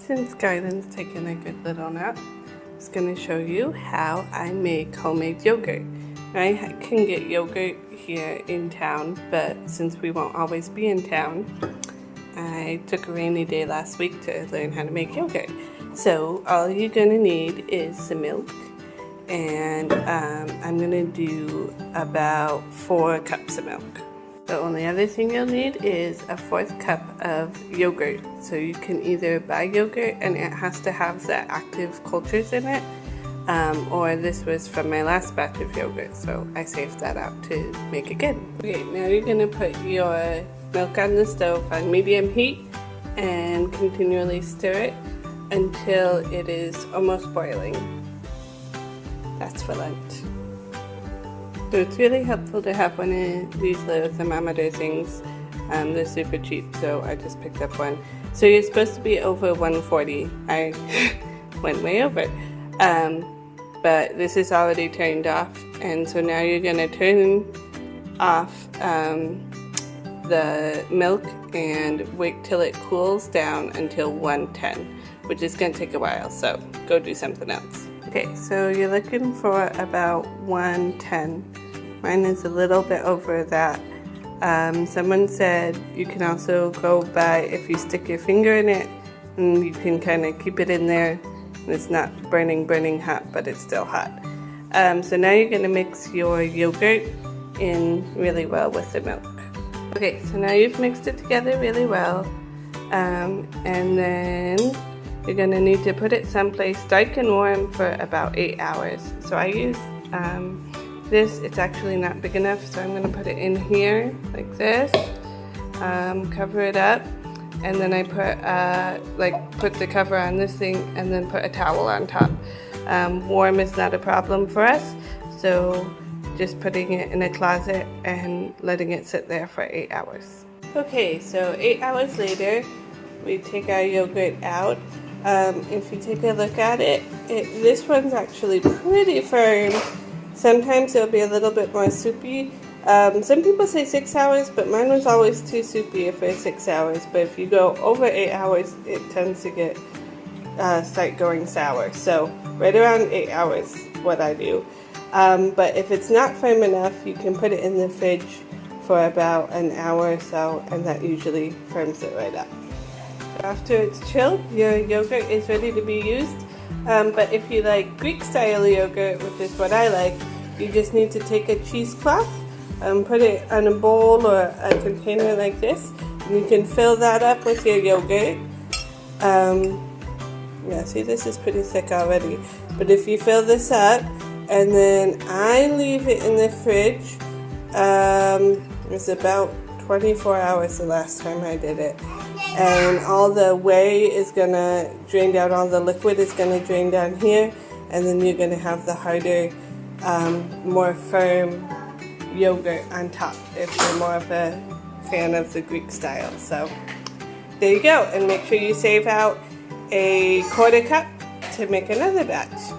Since Skyland's taking a good little nap, I'm just going to show you how I make homemade yogurt. I can get yogurt here in town, but since we won't always be in town, I took a rainy day last week to learn how to make yogurt. So all you're going to need is some milk, and I'm going to do about 4 cups of milk. The only other thing you'll need is a 1/4 cup of yogurt. So you can either buy yogurt and it has to have the active cultures in it, or this was from my last batch of yogurt, so I saved that out to make it good. Okay, now you're going to put your milk on the stove on medium heat and continually stir it until it is almost boiling. That's for lunch. So it's really helpful to have one of these little thermometer things. They're super cheap, so I just picked up one. So you're supposed to be over 140. I went way over. But this is already turned off, and so now you're going to turn off the milk and wait till it cools down until 110, which is going to take a while, so go do something else. Okay, so you're looking for about 110. Mine is a little bit over that. Someone said you can also go by, if you stick your finger in it, and you can kind of keep it in there. It's not burning hot, but it's still hot. So now you're going to mix your yogurt in really well with the milk. Okay, so now you've mixed it together really well, and then you're going to need to put it someplace dark and warm for about 8 hours. So I use this. It's actually not big enough, so I'm going to put it in here like this, cover it up, and then I put the cover on this thing and then put a towel on top. Warm is not a problem for us, so just putting it in a closet and letting it sit there for 8 hours. Okay, so 8 hours later, we take our yogurt out. If you take a look at it, this one's actually pretty firm. Sometimes it'll be a little bit more soupy. Some people say 6 hours, but mine was always too soupy for 6 hours. But if you go over 8 hours, it tends to start going sour. So right around 8 hours is what I do. But if it's not firm enough, you can put it in the fridge for about an hour or so, and that usually firms it right up. After it's chilled, your yogurt is ready to be used. But if you like Greek style yogurt, which is what I like, you just need to take a cheesecloth, put it on a bowl or a container like this, and you can fill that up with your yogurt. Yeah, see, this is pretty thick already. But if you fill this up, and then I leave it in the fridge, it's about 24 hours the last time I did it. And all the whey is going to drain down, all the liquid is going to drain down here, and then you're going to have the harder, more firm yogurt on top if you're more of a fan of the Greek style. So there you go, and make sure you save out a 1/4 cup to make another batch.